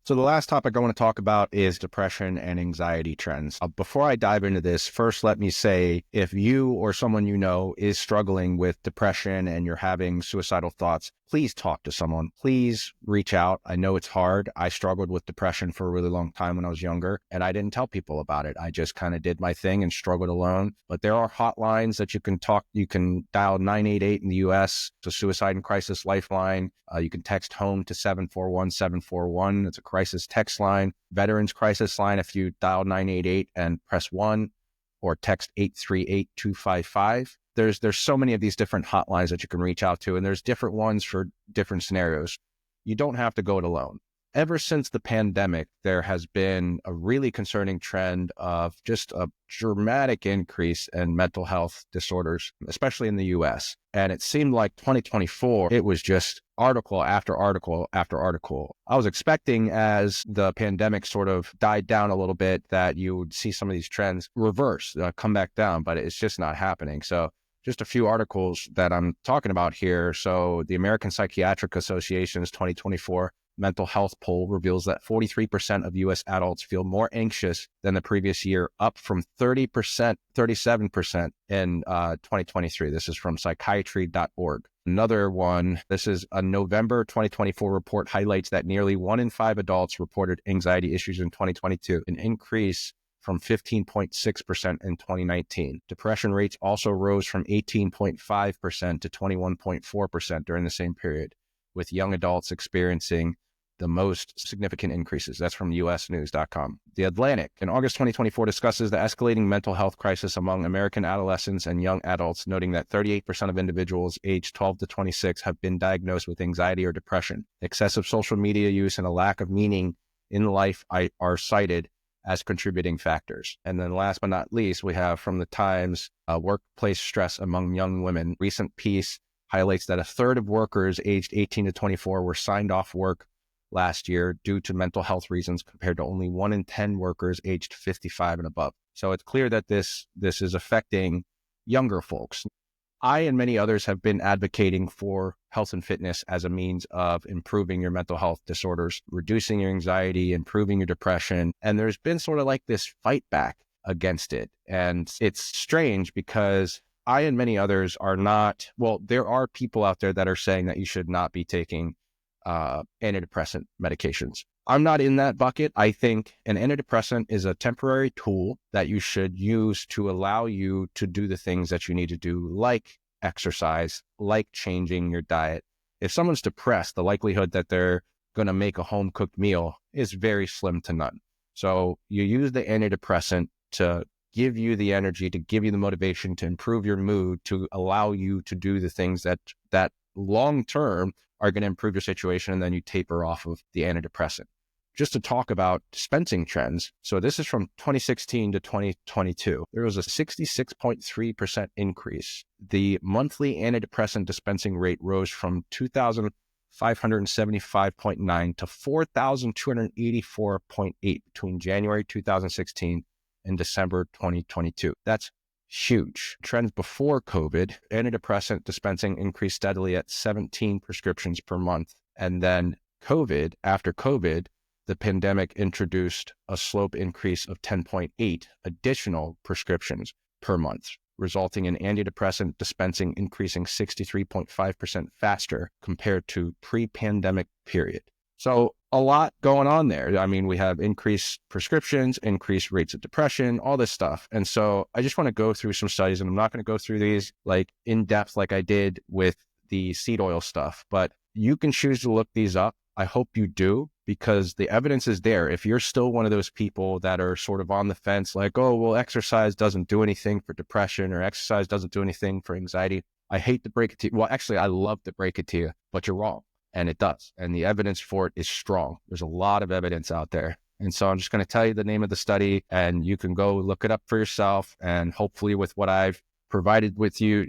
So the last topic I want to talk about is depression and anxiety trends. Before I dive into this, first let me say, if you or someone you know is struggling with depression and you're having suicidal thoughts, please talk to someone. Please reach out. I know it's hard. I struggled with depression for a really long time when I was younger, and I didn't tell people about it. I just kind of did my thing and struggled alone. But there are hotlines that you can talk. You can dial 988 in the US, the Suicide and Crisis Lifeline. You can text home to 741-741. It's a crisis text line. Veterans Crisis Line, if you dial 988 and press 1, or text 838-255. There's so many of these different hotlines that you can reach out to, and there's different ones for different scenarios. You don't have to go it alone. Ever since the pandemic, there has been a really concerning trend of just a dramatic increase in mental health disorders, especially in the US. And it seemed like 2024, it was just article after article after article. I was expecting, as the pandemic sort of died down a little bit, that you would see some of these trends reverse, come back down, but it's just not happening. So just a few articles that I'm talking about here. So the American Psychiatric Association's 2024 mental health poll reveals that 43% of U.S. adults feel more anxious than the previous year, up from 37% in 2023. This is from psychiatry.org. Another one, this is a November 2024 report, highlights that nearly 1 in 5 adults reported anxiety issues in 2022, an increase from 15.6% in 2019. Depression rates also rose from 18.5% to 21.4% during the same period, with young adults experiencing the most significant increases. That's from usnews.com. The Atlantic, in August 2024, discusses the escalating mental health crisis among American adolescents and young adults, noting that 38% of individuals aged 12 to 26 have been diagnosed with anxiety or depression. Excessive social media use and a lack of meaning in life are cited as contributing factors. And then last but not least, we have from the Times, workplace stress among young women. Recent piece highlights that a third of workers aged 18 to 24 were signed off work last year due to mental health reasons, compared to only 1 in 10 workers aged 55 and above. So it's clear that this is affecting younger folks. I and many others have been advocating for health and fitness as a means of improving your mental health disorders, reducing your anxiety, improving your depression. And there's been sort of like this fight back against it. And it's strange because I and many others are not, well, there are people out there that are saying that you should not be taking antidepressant medications. I'm not in that bucket. I think an antidepressant is a temporary tool that you should use to allow you to do the things that you need to do, like exercise, like changing your diet. If someone's depressed, the likelihood that they're going to make a home-cooked meal is very slim to none. So you use the antidepressant to give you the energy, to give you the motivation, to improve your mood, to allow you to do the things that long-term are going to improve your situation, and then you taper off of the antidepressant. Just to talk about dispensing trends. So this is from 2016 to 2022. There was a 66.3% increase. The monthly antidepressant dispensing rate rose from 2,575.9 to 4,284.8 between January 2016 and December 2022. That's huge. Trends before COVID, antidepressant dispensing increased steadily at 17 prescriptions per month. And then after COVID, the pandemic introduced a slope increase of 10.8 additional prescriptions per month, resulting in antidepressant dispensing increasing 63.5% faster compared to pre-pandemic period. So a lot going on there. I mean, we have increased prescriptions, increased rates of depression, all this stuff. And so I just want to go through some studies, and I'm not going to go through these like in depth like I did with the seed oil stuff, but you can choose to look these up. I hope you do, because the evidence is there. If you're still one of those people that are sort of on the fence, like, oh, well, exercise doesn't do anything for depression, or exercise doesn't do anything for anxiety, I hate to break it to you. Well, actually, I love to break it to you, but you're wrong. And it does. And the evidence for it is strong. There's a lot of evidence out there. And so I'm just going to tell you the name of the study, and you can go look it up for yourself. And hopefully with what I've provided to you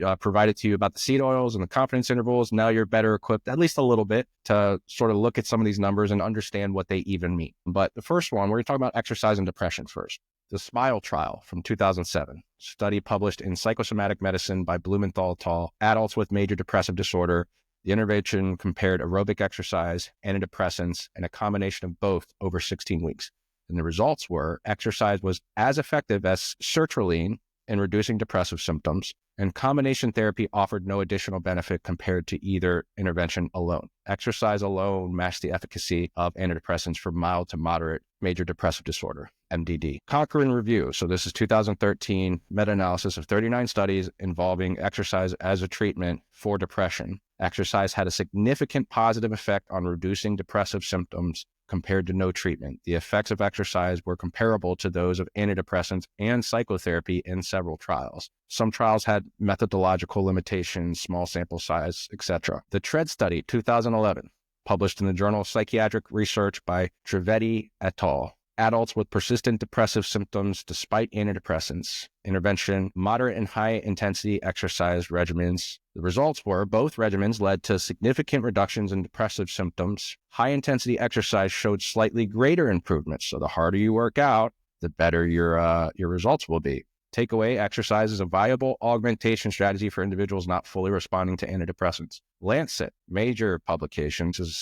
about the seed oils and the confidence intervals, now you're better equipped, at least a little bit, to sort of look at some of these numbers and understand what they even mean. But the first one, we're going to talk about exercise and depression first. The SMILE trial from 2007, study published in Psychosomatic Medicine by Blumenthal et al., adults with major depressive disorder. The intervention compared aerobic exercise, antidepressants, and a combination of both over 16 weeks. And the results were exercise was as effective as sertraline in reducing depressive symptoms, and combination therapy offered no additional benefit compared to either intervention alone. Exercise alone matched the efficacy of antidepressants for mild to moderate major depressive disorder, MDD. Cochrane Review. So this is 2013 meta-analysis of 39 studies involving exercise as a treatment for depression. Exercise had a significant positive effect on reducing depressive symptoms compared to no treatment. The effects of exercise were comparable to those of antidepressants and psychotherapy in several trials. Some trials had methodological limitations, small sample size, etc. The TREAD study, 2011, published in the Journal of Psychiatric Research by Trivedi et al. Adults with persistent depressive symptoms despite antidepressants, intervention, moderate and high intensity exercise regimens. The results were both regimens led to significant reductions in depressive symptoms. High intensity exercise showed slightly greater improvements. So the harder you work out, the better your results will be. Takeaway: exercise is a viable augmentation strategy for individuals not fully responding to antidepressants. Lancet, major publications, is a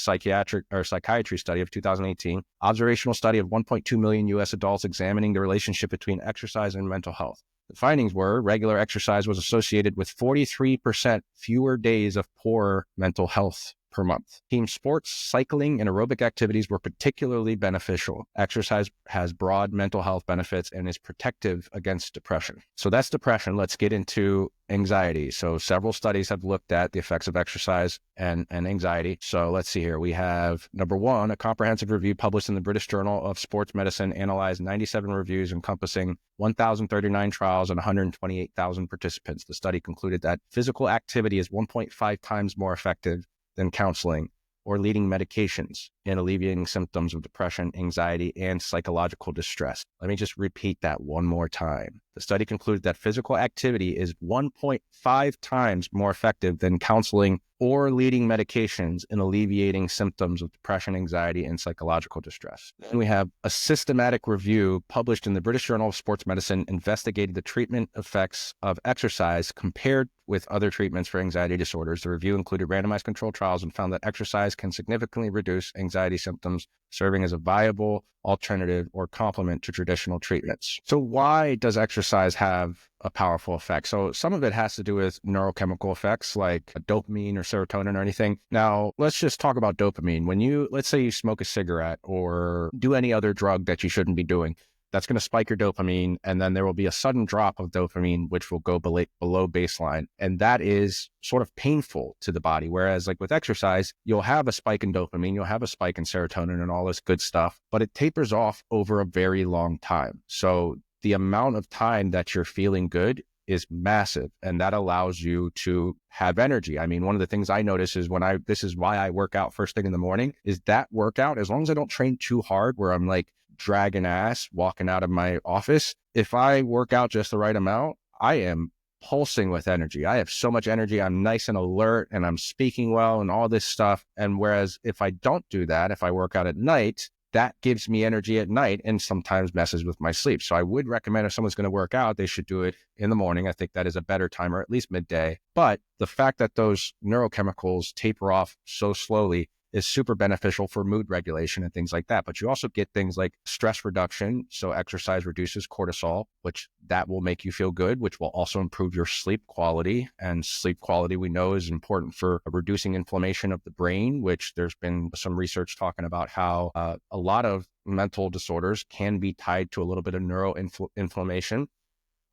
psychiatry study of 2018, observational study of 1.2 million U.S. adults examining the relationship between exercise and mental health. The findings were regular exercise was associated with 43% fewer days of poor mental health per month. Team sports, cycling, and aerobic activities were particularly beneficial. Exercise has broad mental health benefits and is protective against depression. So that's depression. Let's get into anxiety. So several studies have looked at the effects of exercise and anxiety. So let's see here. We have number one, a comprehensive review published in the British Journal of Sports Medicine analyzed 97 reviews encompassing 1,039 trials and 128,000 participants. The study concluded that physical activity is 1.5 times more effective than counseling or leading medications in alleviating symptoms of depression, anxiety, and psychological distress. Let me just repeat that one more time. The study concluded that physical activity is 1.5 times more effective than counseling or leading medications in alleviating symptoms of depression, anxiety, and psychological distress. Then we have a systematic review published in the British Journal of Sports Medicine investigated the treatment effects of exercise compared with other treatments for anxiety disorders. The review included randomized controlled trials and found that exercise can significantly reduce anxiety symptoms, serving as a viable alternative or complement to traditional treatments. So why does exercise have a powerful effect? So some of it has to do with neurochemical effects like dopamine or serotonin or anything. Now, let's just talk about dopamine. Let's say you smoke a cigarette or do any other drug that you shouldn't be doing, that's going to spike your dopamine, and then there will be a sudden drop of dopamine, which will go below baseline. And that is sort of painful to the body. Whereas like with exercise, you'll have a spike in dopamine, you'll have a spike in serotonin and all this good stuff, but it tapers off over a very long time. So the amount of time that you're feeling good is massive, and that allows you to have energy. I mean, one of the things I notice is this is why I work out first thing in the morning, is that workout, as long as I don't train too hard where I'm like dragging ass walking out of my office, if I work out just the right amount, I am pulsing with energy. I have so much energy. I'm nice and alert and I'm speaking well and all this stuff. And whereas if I don't do that, if I work out at night, that gives me energy at night and sometimes messes with my sleep. So I would recommend if someone's going to work out, they should do it in the morning. I think that is a better time, or at least midday. But the fact that those neurochemicals taper off so slowly is super beneficial for mood regulation and things like that. But you also get things like stress reduction. So exercise reduces cortisol, which that will make you feel good, which will also improve your sleep quality. And sleep quality, we know, is important for reducing inflammation of the brain, which there's been some research talking about how a lot of mental disorders can be tied to a little bit of neuroinflammation.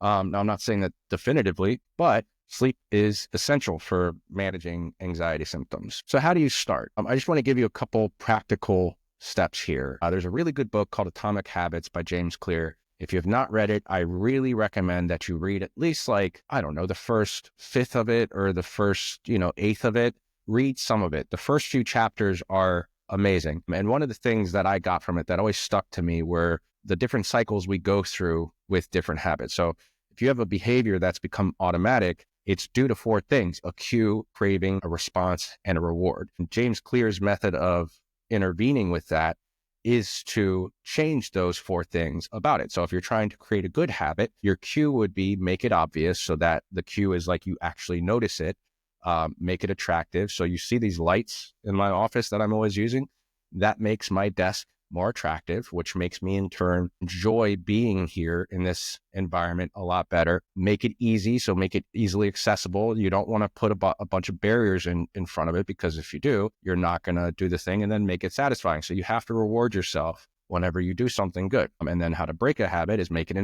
Now, I'm not saying that definitively, but sleep is essential for managing anxiety symptoms. So how do you start? I just want to give you a couple practical steps here. There's a really good book called Atomic Habits by James Clear. If you have not read it, I really recommend that you read at least the first fifth of it or the first, eighth of it. Read some of it. The first few chapters are amazing. And one of the things that I got from it that always stuck to me were the different cycles we go through with different habits. So if you have a behavior that's become automatic, it's due to four things: a cue, craving, a response, and a reward. And James Clear's method of intervening with that is to change those four things about it. So if you're trying to create a good habit, your cue would be make it obvious so that the cue is like you actually notice it. make it attractive. So you see these lights in my office that I'm always using. That makes my desk more attractive, which makes me in turn enjoy being here in this environment a lot better. Make it easy, so make it easily accessible. You don't want to put a bunch of barriers in front of it, because if you do, you're not going to do the thing, and then make it satisfying. So you have to reward yourself whenever you do something good. And then how to break a habit is make it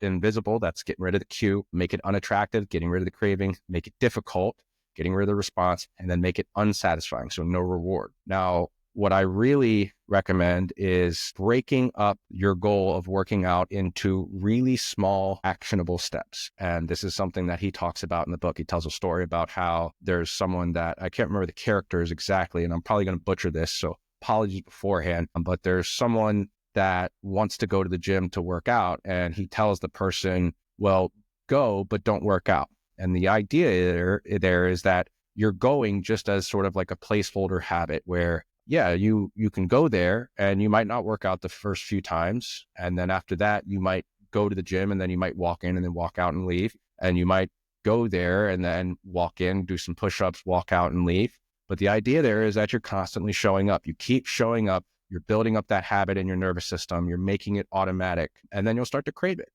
invisible. That's getting rid of the cue. Make it unattractive, getting rid of the craving. Make it difficult, getting rid of the response, and then make it unsatisfying, so no reward. Now, what I really recommend is breaking up your goal of working out into really small, actionable steps. And this is something that he talks about in the book. He tells a story about how there's someone that, I can't remember the characters exactly, and I'm probably going to butcher this, so apologies beforehand, but there's someone that wants to go to the gym to work out, and he tells the person, well, go, but don't work out. And the idea there is that you're going just as sort of like a placeholder habit where, yeah, you can go there and you might not work out the first few times. And then after that, you might go to the gym, and then you might walk in and then walk out and leave. And you might go there and then walk in, do some push-ups, walk out and leave. But the idea there is that you're constantly showing up. You keep showing up. You're building up that habit in your nervous system. You're making it automatic, and then you'll start to crave it,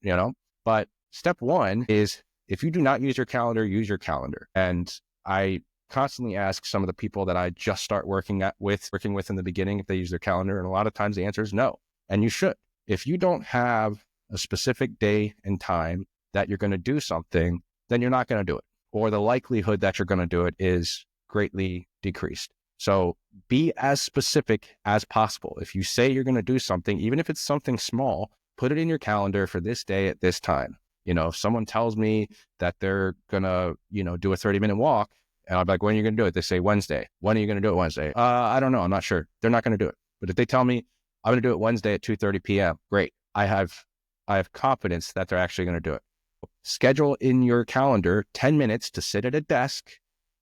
But step one is, if you do not use your calendar, use your calendar. And I constantly ask some of the people that I just start working with in the beginning if they use their calendar. And a lot of times the answer is no. And you should. If you don't have a specific day and time that you're going to do something, then you're not going to do it. Or the likelihood that you're going to do it is greatly decreased. So be as specific as possible. If you say you're going to do something, even if it's something small, put it in your calendar for this day at this time. If someone tells me that they're going to, do a 30-minute walk, and I'm like, when are you going to do it? They say Wednesday. When are you going to do it Wednesday? I don't know. I'm not sure. They're not going to do it. But if they tell me I'm going to do it Wednesday at 2:30 p.m., great. I have confidence that they're actually going to do it. Schedule in your calendar 10 minutes to sit at a desk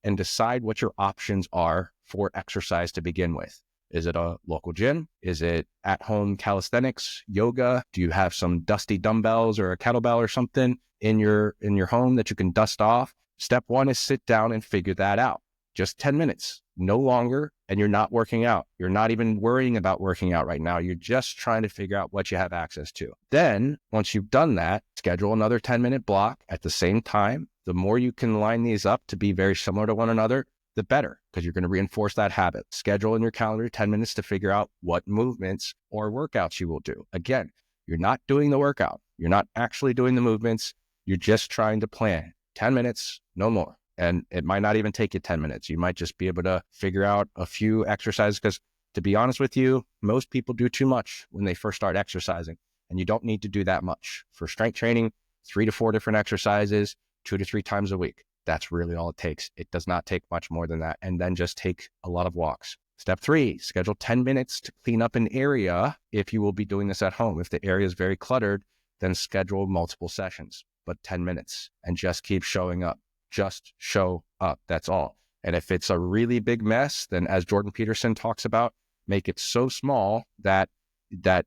and decide what your options are for exercise to begin with. Is it a local gym? Is it at-home calisthenics, yoga? Do you have some dusty dumbbells or a kettlebell or something in your home that you can dust off? Step one is sit down and figure that out. Just 10 minutes, no longer, and you're not working out. You're not even worrying about working out right now. You're just trying to figure out what you have access to. Then, once you've done that, schedule another 10-minute block at the same time. The more you can line these up to be very similar to one another, the better, because you're going to reinforce that habit. Schedule in your calendar 10 minutes to figure out what movements or workouts you will do. Again, you're not doing the workout. You're not actually doing the movements. You're just trying to plan. 10 minutes, no more. And it might not even take you 10 minutes. You might just be able to figure out a few exercises, because to be honest with you, most people do too much when they first start exercising, and you don't need to do that much. For strength training, 3 to 4 different exercises, 2 to 3 times a week. That's really all it takes. It does not take much more than that. And then just take a lot of walks. Step 3, schedule 10 minutes to clean up an area if you will be doing this at home. If the area is very cluttered, then schedule multiple sessions, but 10 minutes, and just keep showing up. Just show up. That's all. And if it's a really big mess, then as Jordan Peterson talks about, make it so small that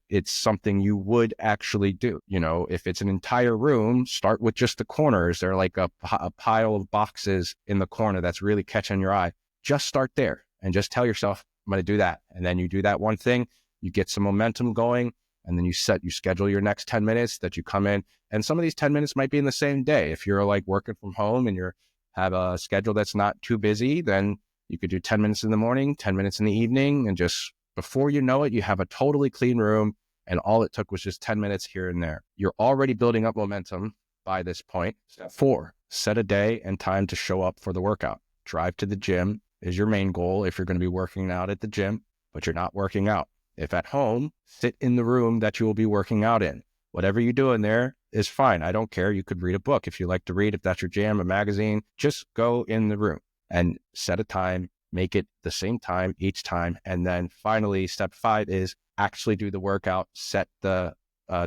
it's something you would actually do. If it's an entire room, start with just the corners. They're like a pile of boxes in the corner that's really catching your eye. Just start there and just tell yourself, I'm going to do that. And then you do that one thing, you get some momentum going, and then you schedule your next 10 minutes that you come in. And some of these 10 minutes might be in the same day. If you're like working from home and you have a schedule that's not too busy, then you could do 10 minutes in the morning, 10 minutes in the evening, and just before you know it, you have a totally clean room, and all it took was just 10 minutes here and there. You're already building up momentum by this point. Step 4, set a day and time to show up for the workout. Drive to the gym is your main goal if you're going to be working out at the gym, but you're not working out. If at home, sit in the room that you will be working out in. Whatever you do in there is fine. I don't care. You could read a book if you like to read, if that's your jam, a magazine. Just go in the room and set a time. Make it the same time each time. And then finally, step 5 is actually do the workout. Set the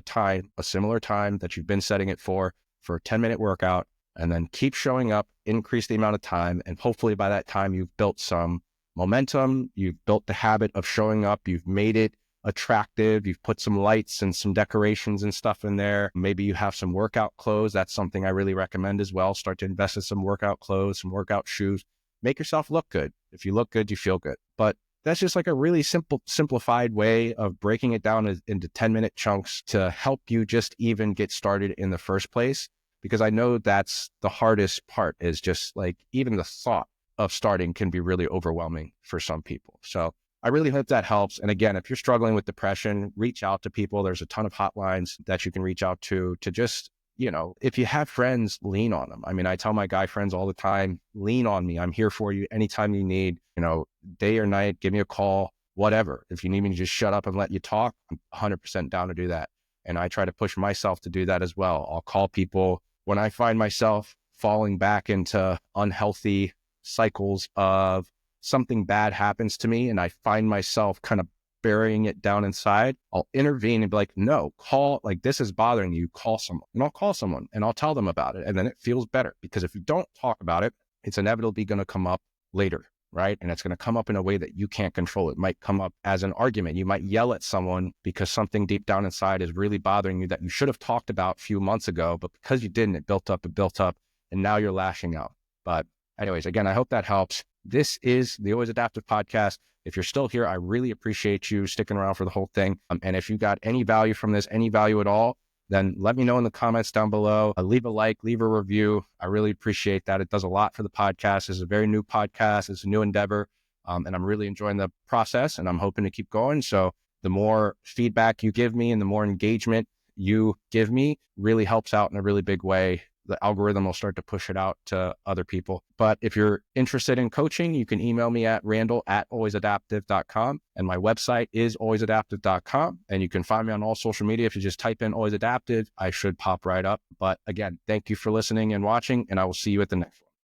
time, a similar time that you've been setting it for a 10-minute workout, and then keep showing up, increase the amount of time. And hopefully by that time, you've built some momentum. You've built the habit of showing up. You've made it attractive. You've put some lights and some decorations and stuff in there. Maybe you have some workout clothes. That's something I really recommend as well. Start to invest in some workout clothes, some workout shoes. make yourself look good. If you look good, you feel good. But that's just like a really simplified way of breaking it down into 10-minute chunks to help you just even get started in the first place. Because I know that's the hardest part, is just like even the thought of starting can be really overwhelming for some people. So I really hope that helps. And again, if you're struggling with depression, reach out to people. There's a ton of hotlines that you can reach out to just, if you have friends, lean on them. I mean, I tell my guy friends all the time, lean on me. I'm here for you anytime you need, day or night, give me a call, whatever. If you need me to just shut up and let you talk, I'm 100% down to do that. And I try to push myself to do that as well. I'll call people when I find myself falling back into unhealthy cycles of something bad happens to me and I find myself kind of burying it down inside. I'll intervene and be like, no, this is bothering you, call someone. And I'll call someone and I'll tell them about it. And then it feels better, because if you don't talk about it, it's inevitably going to come up later, right? And it's going to come up in a way that you can't control. It might come up as an argument. You might yell at someone because something deep down inside is really bothering you that you should have talked about a few months ago, but because you didn't, it built up, and now you're lashing out. But anyways, again, I hope that helps. This is the Always Adaptive podcast. If you're still here, I really appreciate you sticking around for the whole thing. And if you got any value from this, any value at all, then let me know in the comments down below. Leave a like, leave a review. I really appreciate that. It does a lot for the podcast. It's a very new podcast. It's a new endeavor. And I'm really enjoying the process, and I'm hoping to keep going. So the more feedback you give me and the more engagement you give me really helps out in a really big way. The algorithm will start to push it out to other people. But if you're interested in coaching, you can email me at randall@alwaysadaptive.com. And my website is alwaysadaptive.com. And you can find me on all social media. If you just type in Always Adaptive, I should pop right up. But again, thank you for listening and watching, and I will see you at the next one.